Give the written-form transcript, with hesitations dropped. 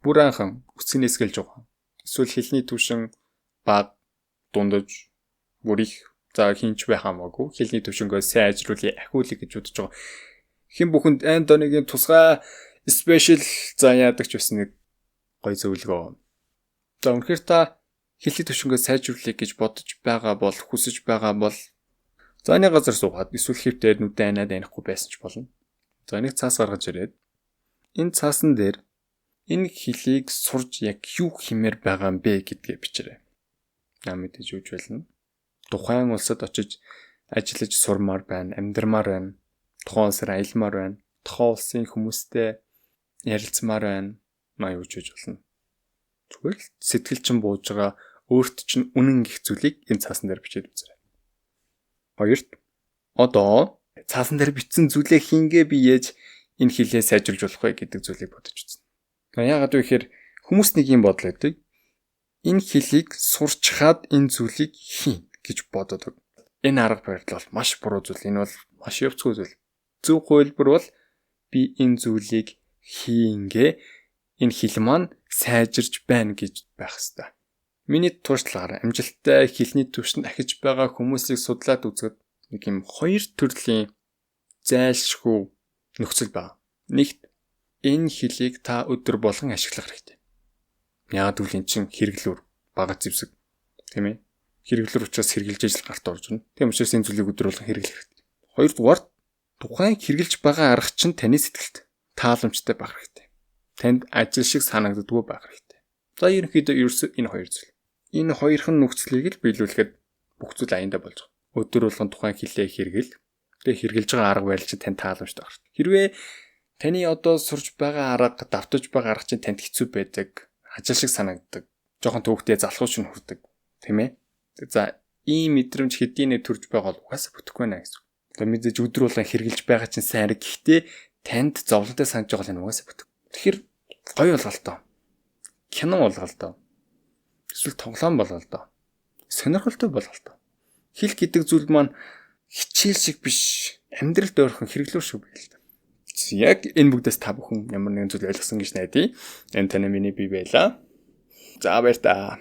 Бүр анхан үсгнээс гэлж байгаа. Эсвэл хэлний түвшин бага, дундаж, бүр их за хинч байх хамаагүй. Хэлний түвшингөө сайн ажируулъя, ахиулъя гэж бодож байгаа. Хэн бүхэнд Антонигийн тусгай спешиал за яадаг ч байсан нэг гоё зөвлөгөө. За үнэхээр та хэлний түвшингөө сайжруулъя гэж бодож байгаа бол хүсэж байгаа бол зааны газар суугаад эсвэл хэвтээр нүдэн анаад анихгүй байсан ч болно. За нэг цаас гаргаж ирээд энэ цаасан дээр энэ хэлийг сурж яг юу хэмээр байгаа юм бэ гэдгээ бичээрэй. Мэдээж юуж байлна. Тухайн улсад очиж ажиллаж сурмаар байна, амьдармаар байна. Тухайн улсаар аялмаар байна. Тухайн улсын хүмүүстэй ярилцмаар байна. Юуж болно. Зүгээр л сэтгэл чинь бууж байгаа өөрт чинь үнэн гих зүйлийг энэ цаасан дээр бичээд үзээрэй. Хоёрт одоо цаасан дээр бичсэн зүйлээ хингээ би яаж энэ хэлээ сайжруулж болох вэ гэдэг зүйлийг бодож үзнэ. Яагаад вэ гэхээр хүмүүс нэг юм бодол өгдөг. Энэ хэлийг сурчхаад энэ зүйлийг хийн гэж боддог. Энэ арга барил бол маш буруу зүйл. Энэ бол маш явцгүй зүйл. Зөв хувилбар бол би энэ зүйлийг хийнгээ энэ хэл маань сайжирч байна гэж байх ёстой. Миний туршлагаараа амжилттай хэлний түвшинд ахиж байгаа хүмүүсийг судлаад үзэхэд нэг юм хоёр төрлийн зайлшгүй нөхцөл байна. Нэгт энэ хэлийг та өдөр болгон ашиглах хэрэгтэй. Яагаад гэвэл эн чинь хэрэглүүр бага зэвсэг тийм ээ. Хэрэглүүр учраас хэрэгжилж ажил гарт орж ирнэ. Тийм учраас энэ зүйлийг өдөр болгон хэрэглэх хэрэгтэй. Хоёрдугаар тухайн хэрэгжилж байгаа арга чинь таны сэтгэлд тааламжтай байх хэрэгтэй. Танд ажил шиг санагддаггүй байх хэрэгтэй. За ерөнхийдөө энэ хоёр зүйл. Энэ хоёрхан нөхцөлийг л биелүүлэхэд бүх зүйл аяндаа болж байгаа. Өдөр болгон тухайн хэлээ хэрэгэл. Тэгээ хэрэгжилж байгаа арга барил чинь танд тааламжтай байх. Хэрвээ таны одоо сурж байгаа арга, давтаж байгаа арга чинь танд хэцүү байдаг, ажил шиг санагддаг, жоохон төвхтэй залхууч нь хүрдэг, тийм ээ. За ийм мэдрэмж хэдийнэ төрж байгаа бол угаасаа бүтэхгүй байна гэсэн. Одоо мэдээж өдөр болгон хэрэгжилж байгаа чинь сайн арга гэхдээ танд зовлонтой санаж байгаа л энэ угаасаа бүтэх. Тэгэхээр гоё болголтоо. Кино болголтоо. Эсвэл тоглоом болголтоо. Сонирхолтой болголтоо. Хэл гэдэг зүйл маань хичээл шиг биш, амьдралд ойрхон хэрэглүүр шиг байл. Яг энэ бүгдээс та бүхэн ямар нэгэн зүйл ойлгосон гэж найдаа. Энэ таны миний бие байлаа. За баяр та.